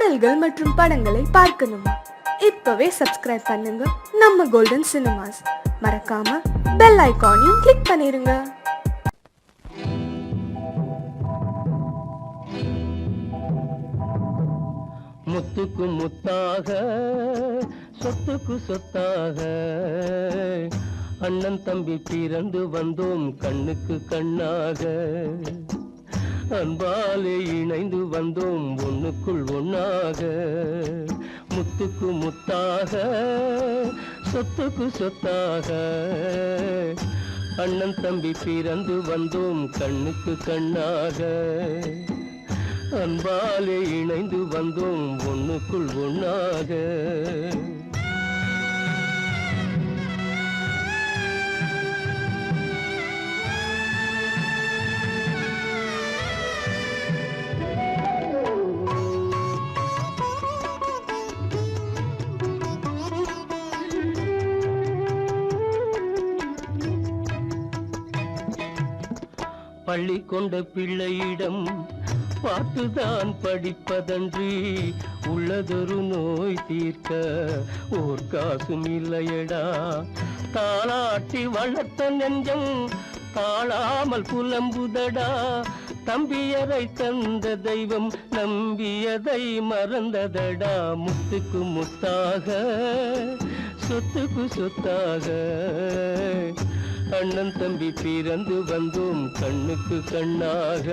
பாடல்கள் மற்றும் படங்களை பார்க்கணுமா? இப்பவே சப்ஸ்கிரைப் பண்ணுங்க நம்ம கோல்டன் சினிமாஸ். மறக்காம பெல் ஐகானையும் கிளிக் பண்ணிருங்க. முத்துக்கு முத்தாக சொத்துக்கு சொத்தாக அண்ணன் தம்பி பிறந்து வந்தோம் கண்ணுக்கு கண்ணாக. அன்பாலே இணைந்து வந்தோம் ஒண்ணுக்குள் ஒண்ணாக. முத்துக்கு முத்தாக சொத்துக்கு சொத்தாக அண்ணன் தம்பி பிறந்து வந்தோம் கண்ணுக்கு கண்ணாக. அன்பாலே இணைந்து வந்தோம் ஒண்ணுக்குள் ஒண்ணாக. பள்ளி கொண்ட பிள்ளையிடம் பார்த்துதான் படிப்பதன்றி உள்ளதொரு நோய் தீர்க்க ஓர் காசும் இல்லையடா. தாளாட்டி வளர்த்த நெஞ்சம் தாழாமல் புலம்புதடா. தம்பியரை தந்த தெய்வம் நம்பியதை மறந்ததடா. முத்துக்கு முத்தாக சொத்துக்கு சொத்தாக அண்ணன் தம்பி பிறந்து வந்தோம் கண்ணுக்கு கண்ணாக.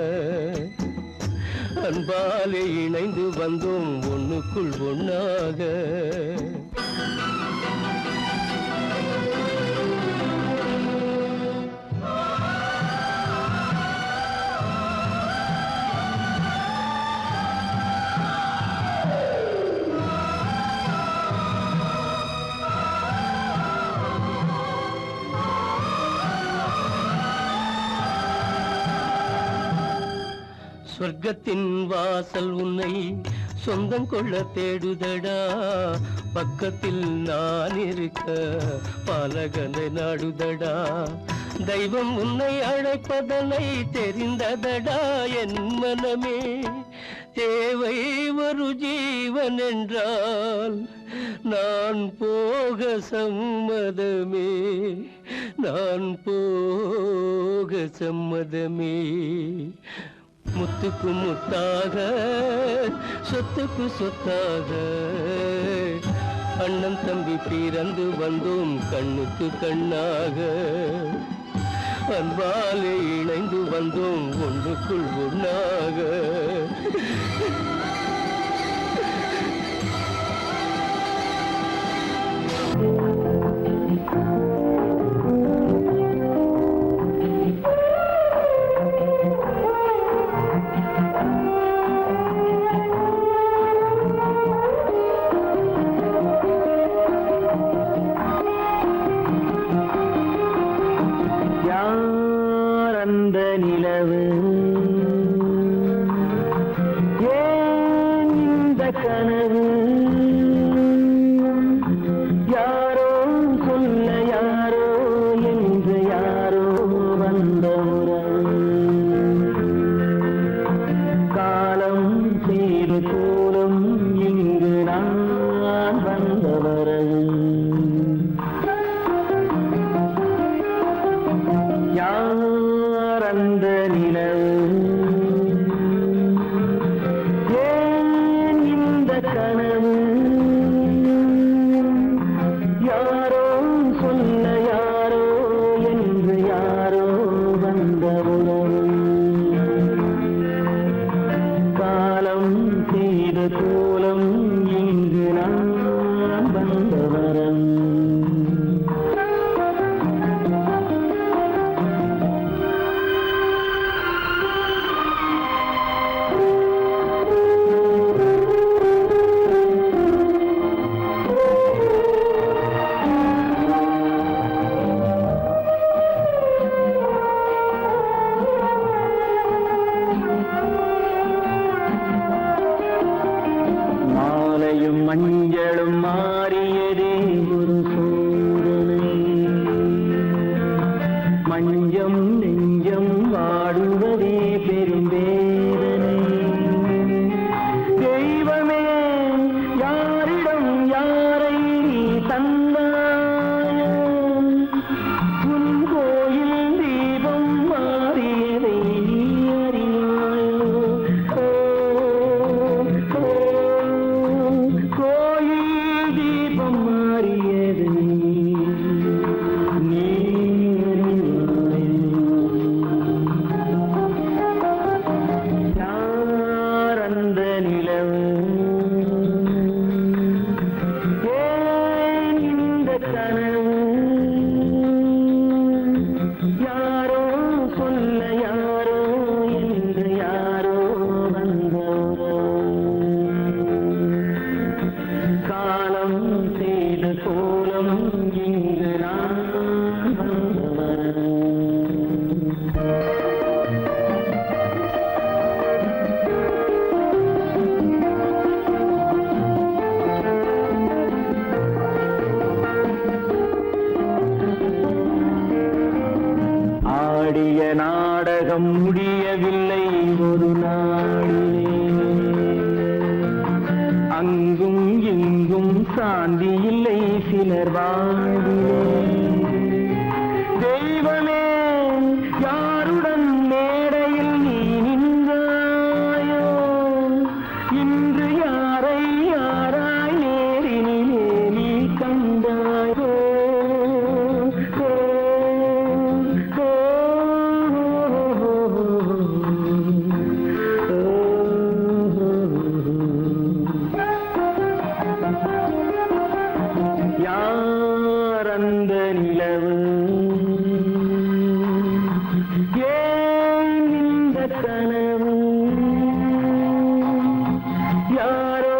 அன்பாலே இணைந்து வந்தோம் ஒண்ணுக்குள் ஒண்ணாக. சொர்க்கத்தின் வாசல் உன்னை சொந்தம் கொள்ள தேடுதடா. பக்கத்தில் நான் இருக்க பாலகனை நாடுதடா. தெய்வம் உன்னை அழைப்பதனை தெரிந்ததடா என் மனமே. தேவை ஒரு ஜீவன் என்றால் நான் போக சம்மதமே. நான் போக சம்மதமே. முத்துக்கு முத்தாக சொத்துக்கு சொத்தாக அண்ணன் தம்பி பிறந்து வந்தோம் கண்ணுக்கு கண்ணாக. அன்பாலே இணைந்து வந்தோம் ஒன்றுக்குள் ஒண்ணாக. அந்த நிலவு ஏன் இந்த கனவு? யாரோ சொல்ல யாரோ என்று யாரோ வந்த காலம் செய்து கூலம் இங்கு நான் வந்தவரது. அந்த நிலவு ஏன் இந்த கனவு? யாரோ சொல்ல யாரோ என்று யாரோ வந்த உறவு. காலம் செய்த கோலம் இங்கு நான் வந்தவரம். சாந்தி இல்லை சிலர் வாழ்விலே. தெய்வமே யாருடன் மேடையில் நீ நின்றாயோ, இன்று யாரை யாராய் நேரினிலே நீ கண்டாயோ. யார் அந்த நிலவு, ஏன் இந்த கனவு, யாரோ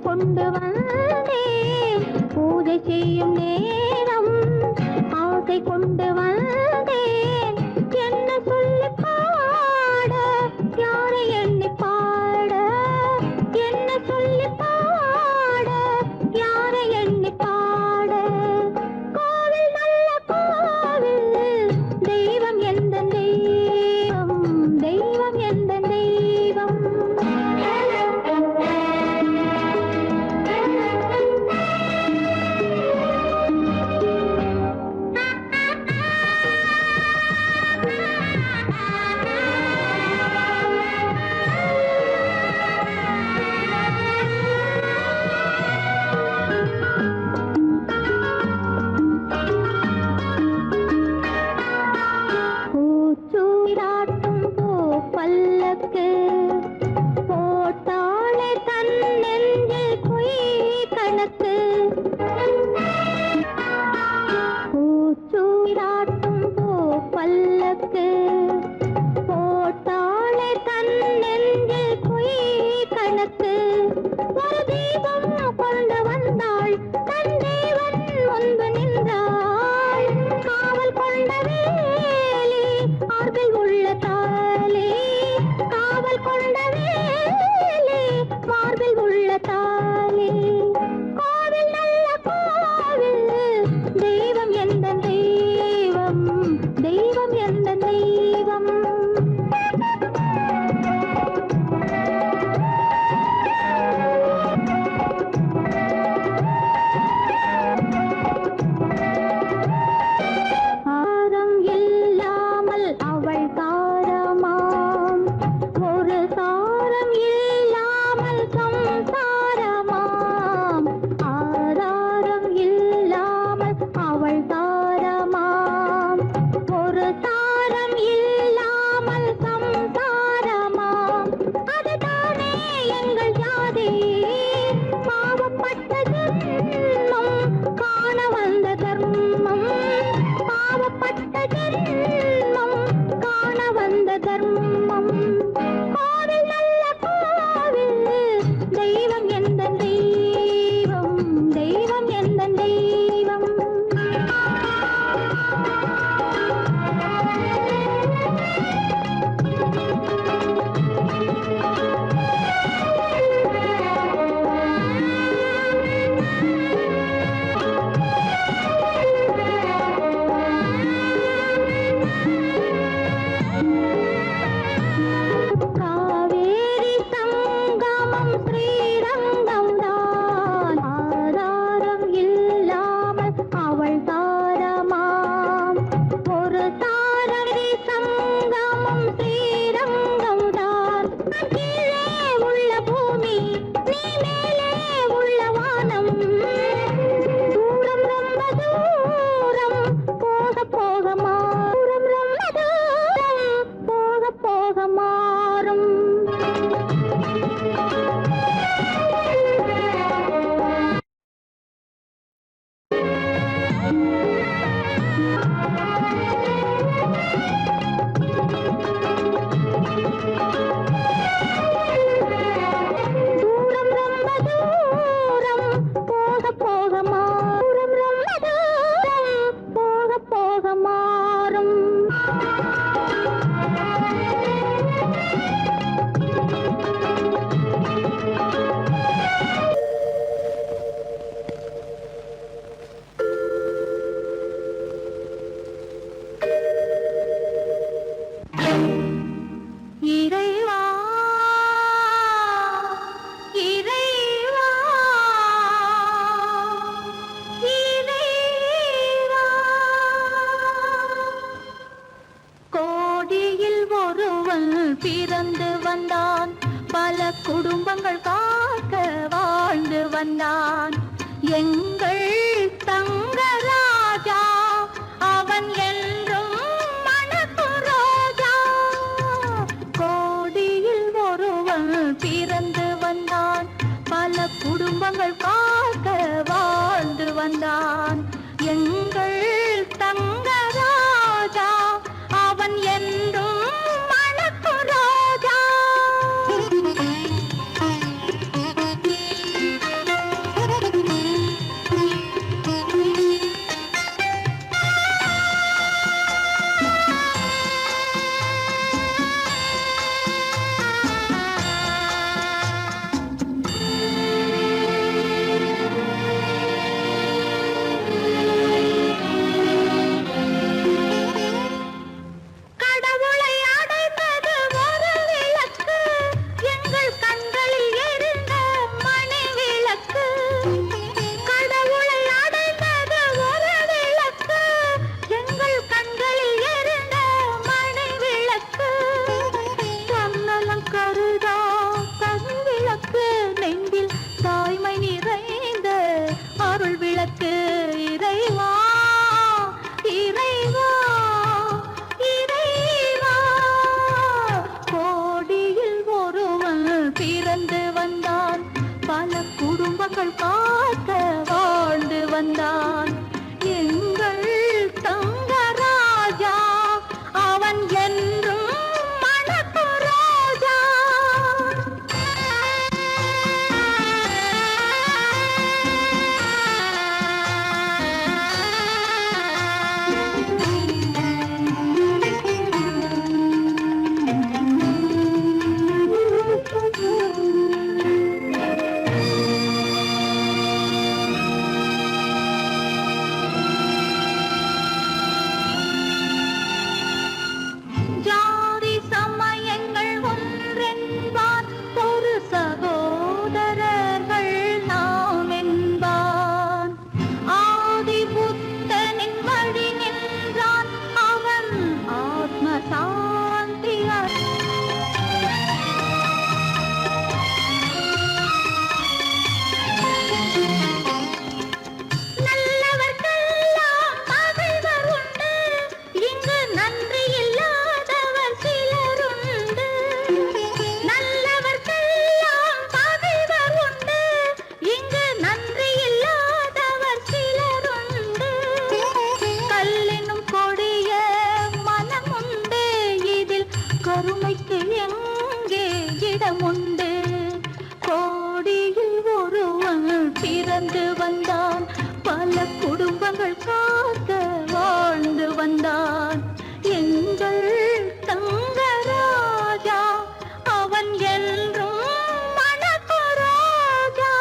கொண்டு வந்தேன் பூஜை செய்யும் நேரம் ஆசை கொண்டு வந்தேன் என்ன சொல்லி பாட யாரை எண்ணி பாட என்ன சொல்லி பாட யாரை எண்ணி பாட கோவில் நல்ல கோவில் தெய்வம் எந்த தெய்வம் தெய்வம் எந்த தெய்வம் பூச்சூடாட்டும் பூ பல்லக்கு போட்டாளே தன் நெஞ்சில் பொய் கணக்கு பூச்சூடாட்டும் பூ பல்லக்கு போட்டாளே தன் நெஞ்சில் பொய் கணக்கு ஒரு தீபம் கொண்டு வந்தாள் தன் தேவன் முன்பு நின்றாள் காவல் கொண்ட வேலி மார்பில் உள்ள தாலி காவல் கொண்ட வேலி மார்பில் உள்ள தாலி கோவில் நல்ல கோவில் தெய்வம் எந்த தெய்வம் தெய்வம் எந்த தெய்வம் ஆரம் இல்லாமல் அவள் தாரமாம் ஒரு சாரம் இல்லாமல் சம்சாரமாம் ஆதாரம் இல்லாமல் அவள் தாரமாம் ஒரு சாரம் இல்லாமல் சம்சாரமாம் அதுதானே எங்கள் ஜாதி பாவப்பட்ட ஜென்மம் காண வந்த தர்மம் பாவப்பட்ட ஜென்மம் காண வந்த தர்மம் கோவில் நல்ல கோவில் தெய்வம் எந்த தெய்வம் தெய்வம் எந்த தெய்வம் காவேரி சங்கமம் ஸ்ரீரங்கம் தான் ஆதாரம் இல்லாமல் அவள் தாரமாம் ஒரு தாரரி சங்கமம் ஸ்ரீரங்கம் தான் கீழே உள்ள பூமி நீ மேலே உள்ள வானம் தூரம் ரொம்ப தூரம் போக போக மாறும் ரொம்ப தூரம் போக போக மாறும் தூரம் ரொம்ப தூரம் போக போக மாறும் ரொம்ப தூரம் போக போக மாறும் இறைவா இறைவா இறைவா கோடியில் ஒருவன் பிறந்து வந்தான் பல குடும்பங்கள் காக்க வாழ்ந்து வந்தான் எங்கள் தங்கராஜா அவன் என்றும் மனசு ரோஜா கோடியில் ஒருவன் பிறந்து வந்தான் பல குடும்பங்கள் காக்க வாழ்ந்து வந்தான் எங்கள் தங்கராஜா அவன் என்றும் மனசு ரோஜா குடும்பங்கள் காக்க வாழ்ந்து வந்தான் எங்கள் தங்கராஜா அவன் என்றும் மணக்கு ராஜா ஜாதி சமயங்கள் ஒன்றென்பான் ஒரு சகோதரர்கள் நாம் என்பான் ஆதி புத்தனின் வழி நின்றான் அவன் ஆத்ம சாந்தி நல்லவர்க்கெல்லாம் பகைவர் உண்டு இங்கு நன்றி இல்லாதவர் சிலருண்டு நல்லவர்க்கெல்லாம் பகைவர் உண்டு இங்கு நன்றி இல்லாதவர் சிலருண்டு கல்லினும் கொடிய மனமுண்டு இதில் கருணைக்கு எங்கே இடமுண்டு கோடியில் ஒருவன் பிறந்து வந்தான் பல குடும்பங்கள் காக்க வாழ்ந்து வந்தான் எங்கள் தங்கராஜா அவன் என்றும் மணக்கு ராஜா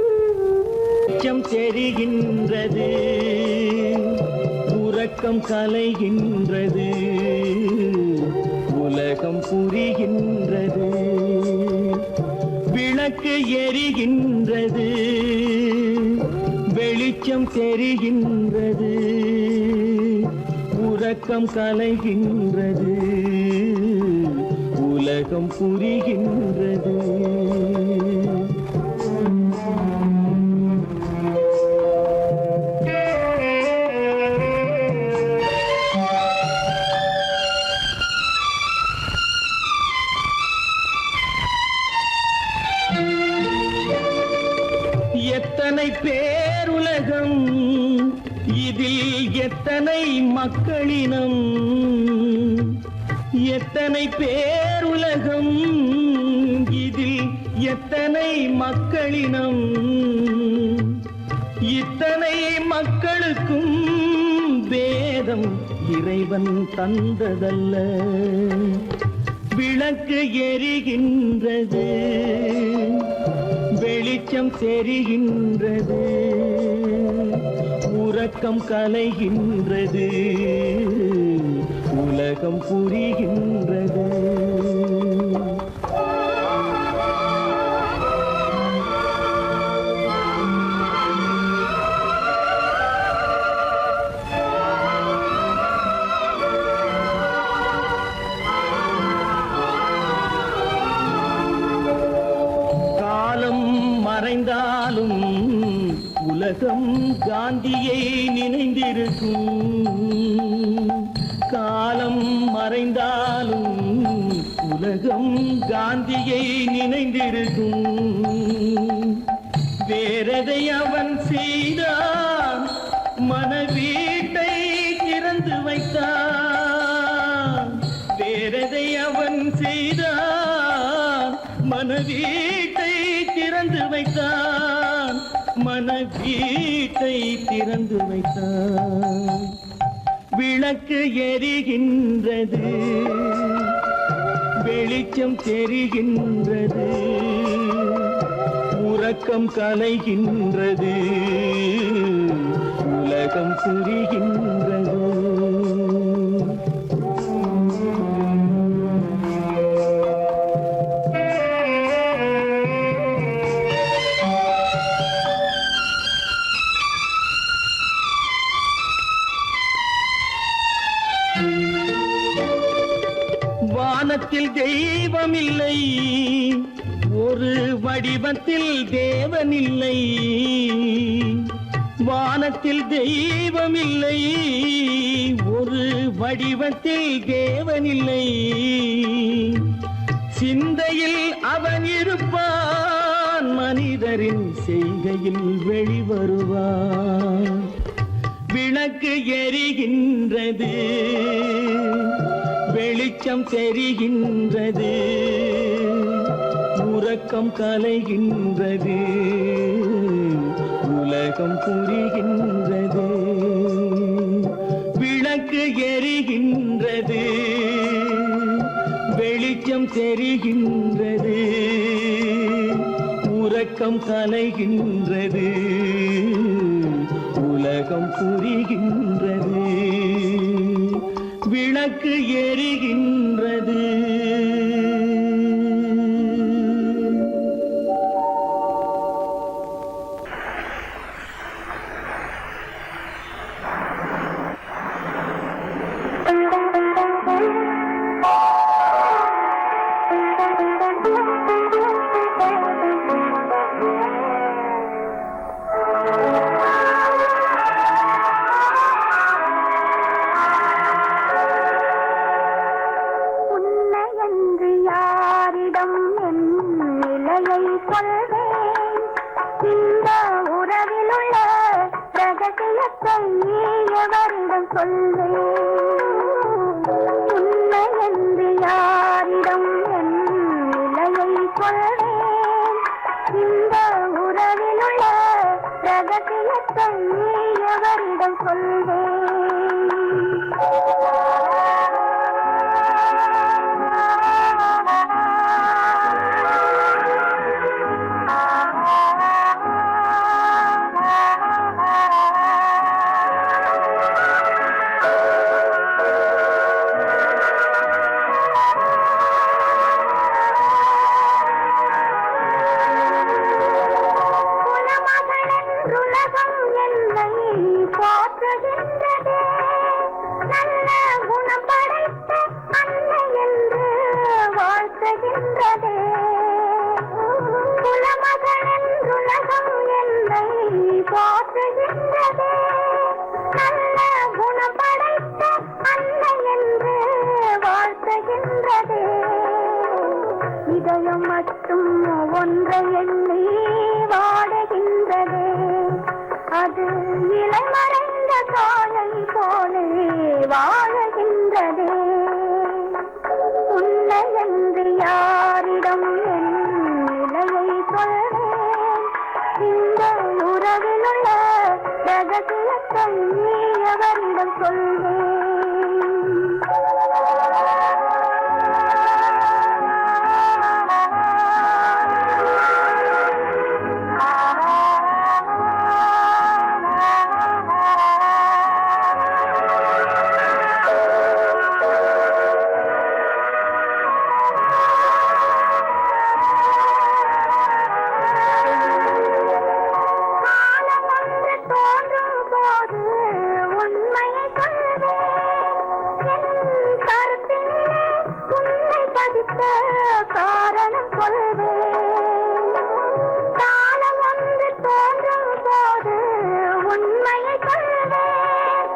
வெளிச்சம் தெரிகின்றது உறக்கம் கலைகின்றது உலகம் புரிகின்றது விளக்கு எரிகின்றது வெளிச்சம் தெரிகின்றது உறக்கம் கலைகின்றது உலகம் புரிகின்றது எத்தனை பேருலகம் இதில் எத்தனை மக்களினம் எத்தனை பேருலகம் இதில் எத்தனை மக்களினம் இத்தனை மக்களுக்கும் வேதம் இறைவன் தந்ததல்ல விளக்கு எரிகின்றது வெளிச்சம் தெரிகின்றது உறக்கம் கலைகின்றது உலகம் புரிகின்றது மறைந்தாலும் உலகம் காந்தியை நினைந்திருக்கும் காலம் மறைந்தாலும் உலகம் காந்தியை நினைந்திருக்கும் வேறெதை அவன் செய்தான் மனவீட்டை திறந்து வைத்தான் வேறெதை அவன் செய்தான் மனவீட்டை திறந்து வைத்தான் மனவீட்டை திறந்து வைத்தான் விளக்கு எரிகின்றது வெளிச்சம் தெரிகின்றது உறக்கம் கலைகின்றது உலகம் புரிகின்றது வானத்தில் தெய்வம் இல்லை, ஒரு வடிவத்தில் தேவன் இல்லை. வானத்தில் தெய்வம் இல்லை, ஒரு வடிவத்தில் தேவன் இல்லை. சிந்தையில் அவன் இருப்பான், மனிதரின் செய்கையில் வெளிவருவான். விளக்கு எரிகின்றது, வெளிச்சம் தெரிகின்றது, உறக்கம் கலைகின்றது, உலகம் புரிகின்றது. விளக்கு எரிகின்றது, வெளிச்சம் தெரிகின்றது, உறக்கம் கலைகின்றது, உலகம் புரிகின்றது. விளக்கு எரிகின்றது. இதயம் மட்டும் ஒன்றை எண்ணி வாடுகின்றது, அது இளமறைந்த காலை போலே வாழுகின்றது. உன்னை என்று யாரிடம் என் நிலையை சொல்வேன், இந்த உறவில் உள்ள ரகசியத்தை எவரிடம் சொல்வேன்? காரணம் சொல்வேன், காலம் ஒன்று தோன்றும் போது உண்மையை சொல்வேன்.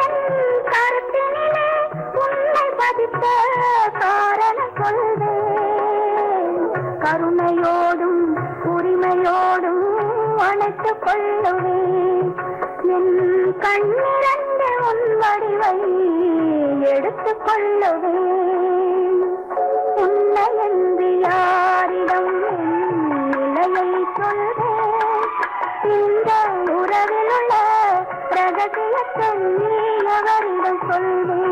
என் கருத்தினிலே உண்மை பதித்த காரணம் சொல்வேன். கருணையோடும் உரிமையோடும் அணைத்துக் கொள்ளுவேன். என் கண்ணிரண்டு உன் வடிவை எடுத்துக் கொள்ளுவேன். உன்னை என்று யாரிடம் நிலையை சொல்வேன், இந்த உறவில் உள்ள ரகசியத்தை எவரிடம் சொல்வேன்?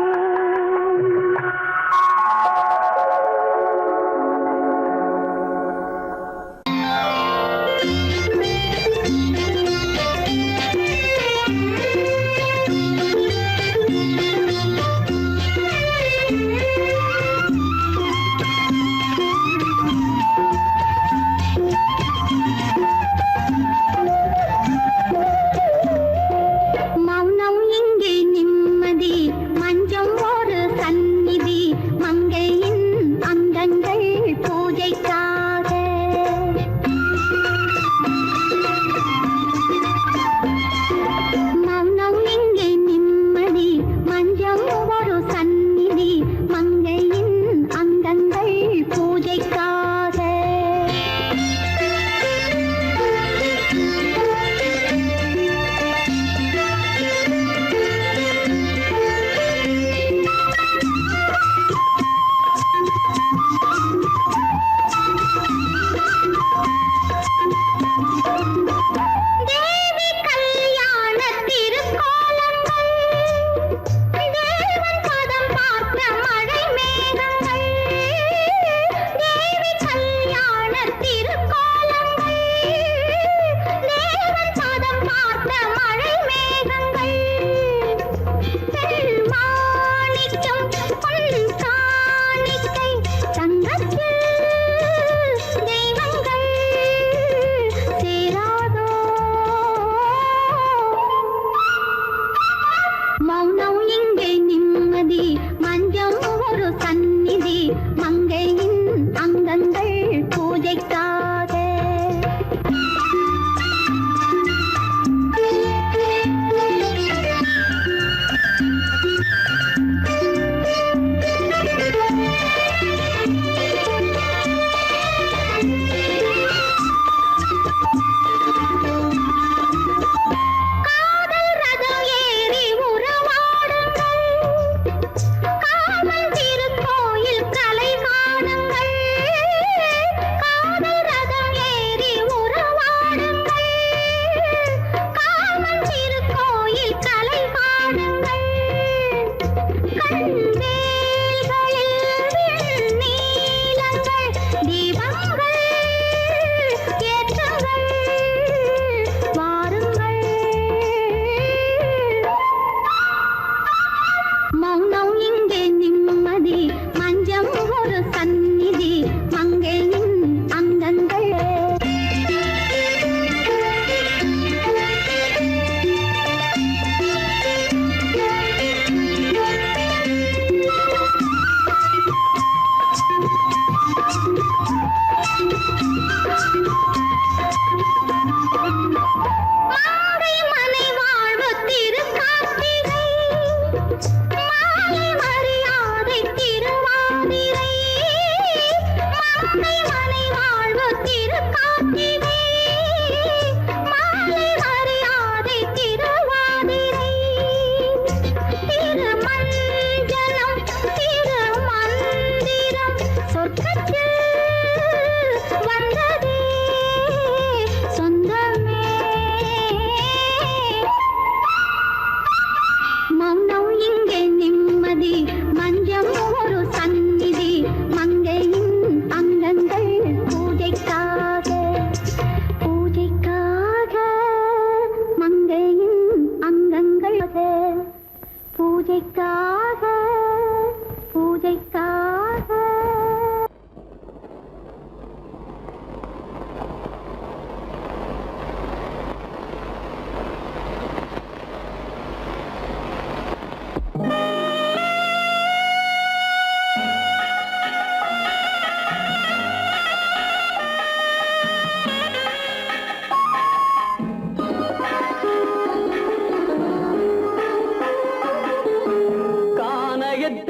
மௌனம் இங்கே நிம்மதி, மஞ்சம்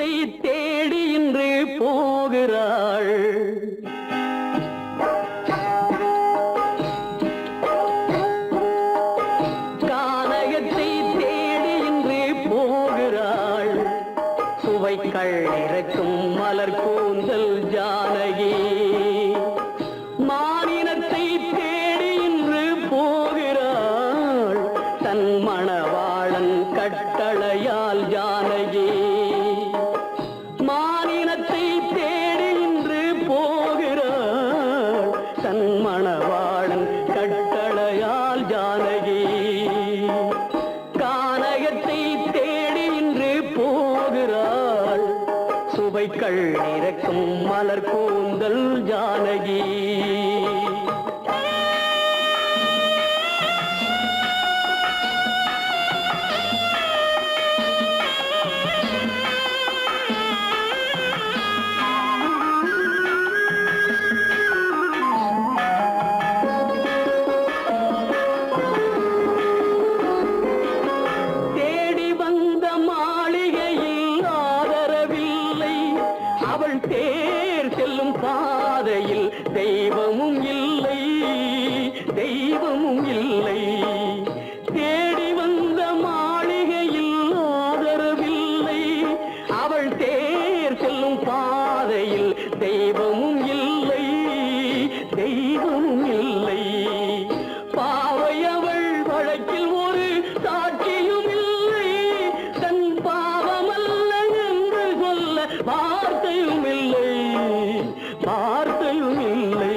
கானகத்தை தேடி இன்று போகிறாள். கானகத்தை தேடி இன்று போகிறாள். சுவைக்கள் இறக்கும் மலர் கூந்தல் ஜானகி. மானினத்தை தேடி இன்று போகிறாள். தன் மணவாளன் கட்டளையால் ஜானகி. மானினத்தை தேடி இன்று போகிறாள். தன் மணவாளன் கட்டளையால் ஜானகி. கானகத்தை தேடி இன்று போகிறாள். சுவைக்கள் இறக்கும் மலர் கூந்தல் ஜானகி. தேடி வந்த மாளிகையில் ஆதரவில்லை. அவள் தேர் செல்லும் பாதையில் தெய்வமும் இல்லை, தெய்வமும் இல்லை. தேடி வந்த மாளிகையில் ஆதரவில்லை. அவள் தேர் செல்லும் பாதையில் தெய்வமும் இல்லை, தெய்வமும் இல்லை. பாவை அவள் வழக்கில் ஒரு சாட்சியும் இல்லை. தன் பாவமல்ல என்று சொல்ல வார்த்தையும் இல்லை, வார்த்தையும் இல்லை.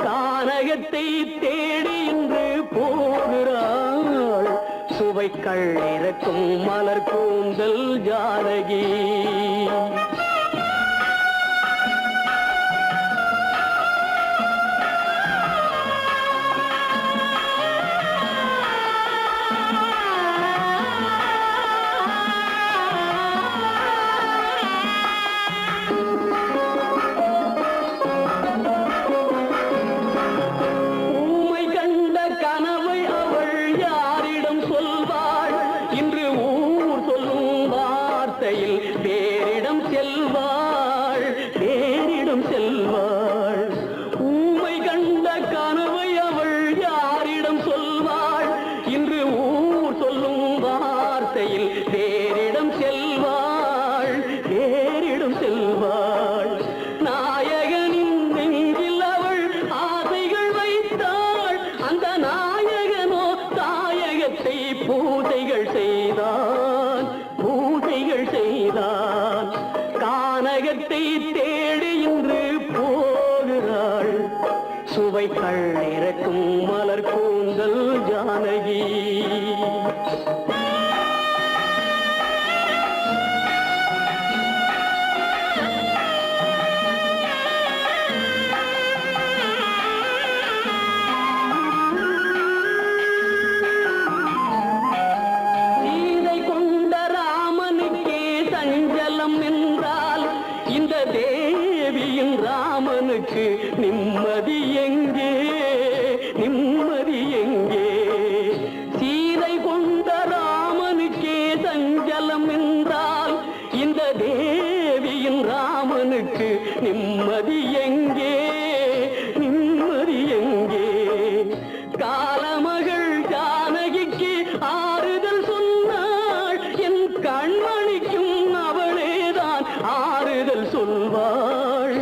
கானகத்தை தேடி இன்று போகிறாள். சுவைக்கள் இறக்கும் மலர் கூந்தல் ஜானகி. ஊமை கண்ட கனவை அவள் யாரிடம் சொல்வாள்? இன்று ஊர் சொல்லும் வார்த்தையில் வேறிடம் செல்வாள், வேறிடம் செல்வாள். ஊமை கண்ட கனவை அவள் யாரிடம் சொல்வாள்? இன்று ஊர் சொல்லும் வார்த்தையில் வேறிடம் செல்வாள், வேறிடம் செல்வாள். நாயகனின் நெஞ்சில் அவள் ஆசைகள் வைத்தாள். அந்த நாயகனோ தாயகத்தை பூசைகள் செய்தான், பூசைகள் செய்தான். கானகத்தை தேடி இன்று போகிறாள். சுவைக்கள் இறக்கும் மலர் கூந்தல் ஜானகி. சீதை கொண்ட ராமனுக்கே சஞ்சலம் என்றால் இந்த தேவியின் ராமனுக்கு நிம்மதி எங்கே, நிம்மதி எங்கே? சீதை கொண்ட ராமனுக்கே சஞ்சலம் என்றால் இந்த தேவியின் ராமனுக்கு நிம்மதி எங்கே, நிம்மதி எங்கே? காலமகள் ஜானகிக்கு ஆறுதல் சொன்னாள். என் கண்மணிக்கும் அவளேதான் ஆறுதல் சொல்வாள்,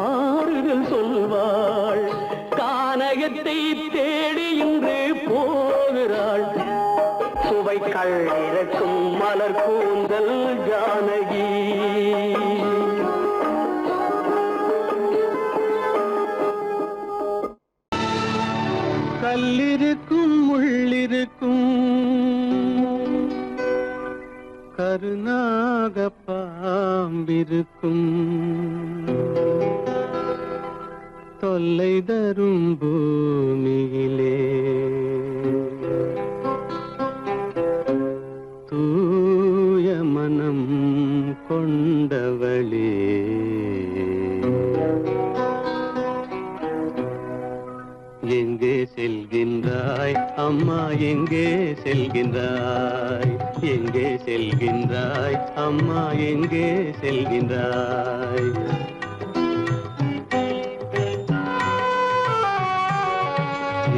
ஆறுதல் சொல்வாள். கானகத்தை தேடி இன்று போகிறாள். சுவைக்கள் இறக்கும் மலர் கூந்தல் ஜானகி. கல்லிருக்கும் முள்ளிருக்கும் கருநாக பாம்பிருக்கும் தொல்லை தரும் பூமியிலே தூய மனம் கொண்டவளே எங்கே செல்கின்றாய் அம்மா எங்கே செல்கின்றாய் எங்கே செல்கின்றாய் அம்மா எங்கே செல்கின்றாய்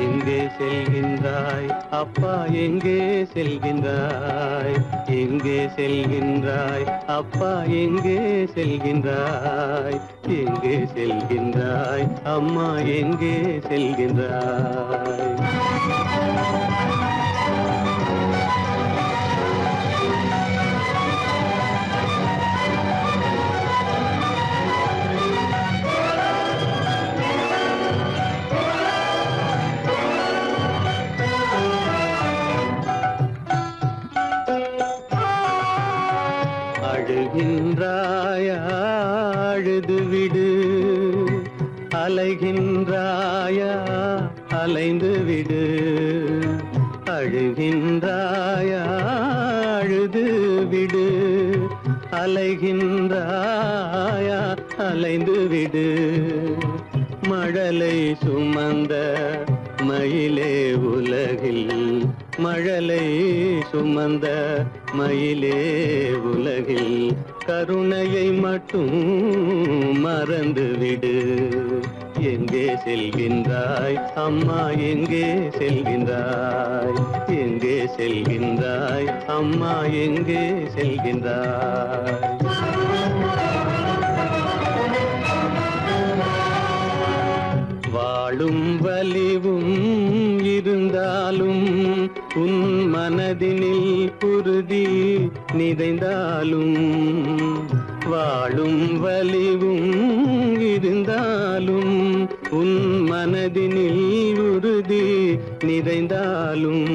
எங்கே செல்கின்றாய் அப்பா எங்கே செல்கின்றாய் எங்கே செல்கின்றாய் அப்பா எங்கே செல்கின்றாய் எங்கே செல்கின்றாய் அம்மா எங்கே செல்கின்றாய் அழுகின்றாயா அழுது விடு அலைகின்றாயா அலைந்து விடு அழுகின்றாயா அழுது விடு அலைகின்றாயா அலைந்து விடு மழலை சுமந்த மயிலே உலகில் மழலை சுமந்த மயிலே உலகில் கருணையை மட்டும் மறந்துவிடு எங்கே செல்கின்றாய் அம்மா எங்கே செல்கின்றாய் எங்கே செல்கின்றாய் அம்மா எங்கே செல்கின்றாய் வாழும் வலிவும் இருந்தாலும் உன் மனதினில் குருதி நிறைந்தாலும் வாழும் வலிவும் இருந்தாலும் உன் மனதினில் உறுதி நிறைந்தாலும்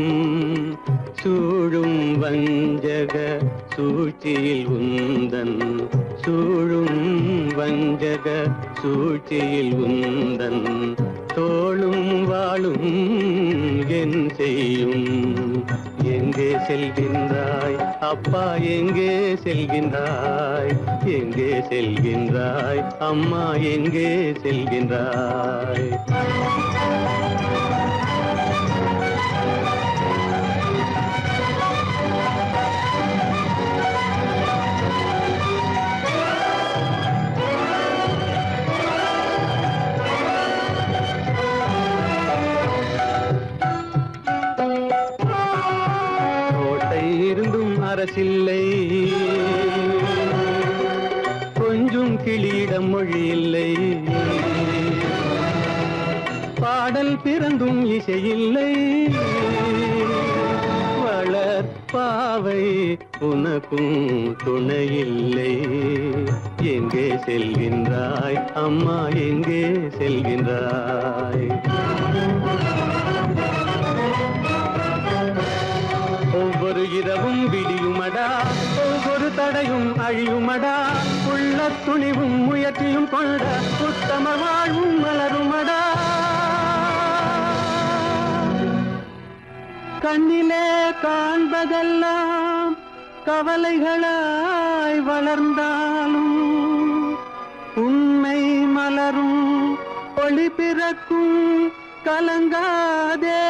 சூழும் வஞ்சக சூழ்ச்சியில் உந்தன் சூழும் வஞ்சக சூழ்ச்சியில் உந்தன் தோளும் வாழும் என் செய்யும் எங்கே செல்கின்றாய் அப்பா எங்கே செல்கின்றாய் எங்கே செல்கின்றாய் அம்மா எங்கே செல்கின்றாய் இருந்தும் அரசில்லை கொஞ்சம் கிளியிடம் மொழி இல்லை பாடல் பிறந்தும் இசையில்லை வளர் பாவை உனக்கும் துணையில்லை எங்கே செல்கின்றாய் அம்மா எங்கே செல்கின்றாய் ஒவ்வொரு இரவும் விடியுமடா ஒவ்வொரு தடையும் அழியுமடா உள்ள துணிவும் முயற்சியும் கொண்ட உத்தம வாழ்வும் மலருமடா கண்ணிலே காண்பதெல்லாம் கவலைகளாய் வளர்ந்தாலும் உண்மை மலரும் ஒளி பிறக்கும் கலங்காதே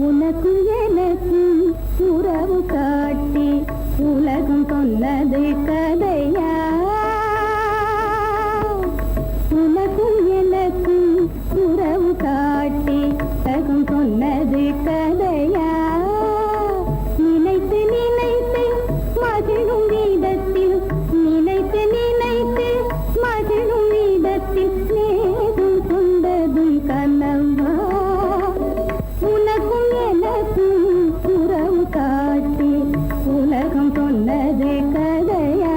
உனக்கும் எனக்கும் உறவு காட்டி உலகம் சொன்னது கதையா உனக்கும் எனக்கும் உறவு காட்டி உலகம் சொன்னது கதையா நினைத்து நினைத்து மகிழும் வீதத்தில் நினைத்து நினைத்து மகிழும் வீதத்தில் நேரும் கொண்டதும் கனவா உனக்கும் எனக்கும் உறவு காட்டி உலகம் சொன்னது கதையா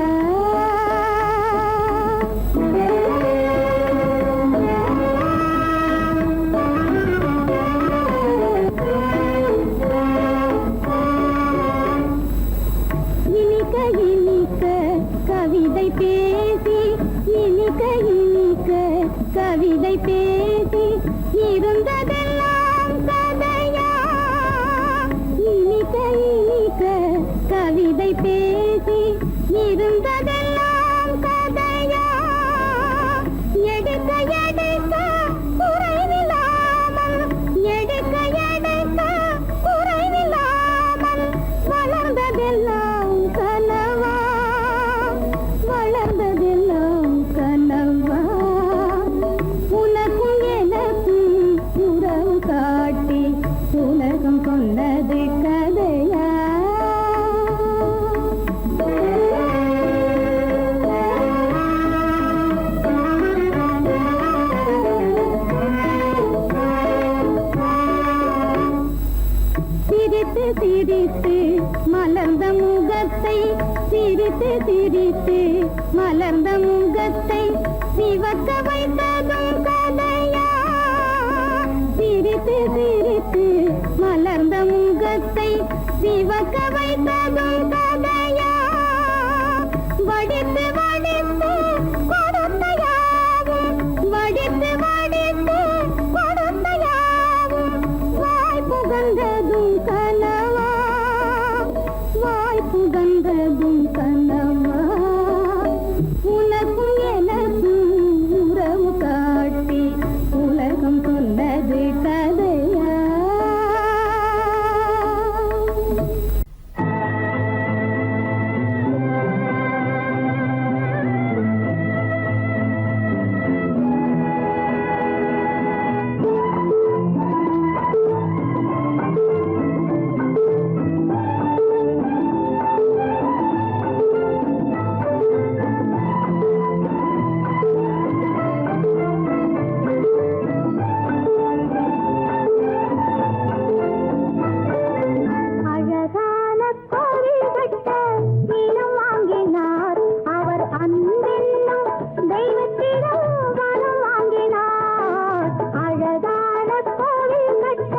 சொன்னது கதையா? சிரித்து சிரித்து மலர்ந்த முகத்தை, சிரித்து சிரித்து மலர்ந்த முகத்தை சிவக்க வைத்ததும் கதையா? சிரித்து சிரித்து மலர்ந்த முகத்தை சிவக்க வைத்ததும் கதையா? வடித்து வடித்து கொடுத்தையாவும், வடித்து வடித்து கொடுத்தையாவும் வாய் புகழ்ந்ததும் கனவா? வாய் புகழ்ந்ததும் கனவா? உனக்கும் எனக்கும் உறவு காட்டி உலகம் சொன்னது கதையா? அழகான கோவில் கட்ட நிலம் வாங்கினார் அவர், அன்பென்னும் தெய்வத்திடம் வரம் வாங்கினார். அழகான கோவில் கட்ட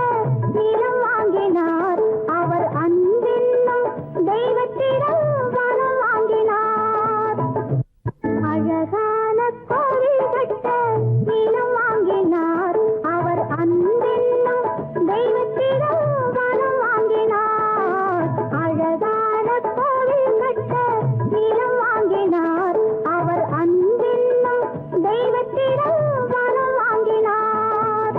நிலம் வாங்கினார் அவர், அன்பென்னும் தெய்வத்திடம் வரம் வாங்கினார். அழகான கோவில் கட்ட நிலம் வாங்கினார் அவர், அன்பென்னும் தெய்வத்திடம் வரம் வாங்கினார். அழகான கோவில் கட்ட நிலம் வாங்கினார் அவர், அன்பென்னும் தெய்வத்திடம் வரம் வாங்கினார்.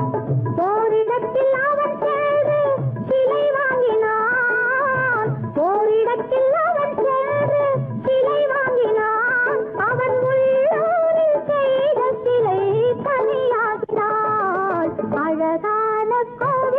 ஓரிடத்தில் அவன் சென்று சிலை வாங்கினான், ஓரிடத்தில் அவன் சென்று சிலை வாங்கினான். அவன் உள்ளூரில் செய்த சிலை தனியாகினாள். அழகான கோவில்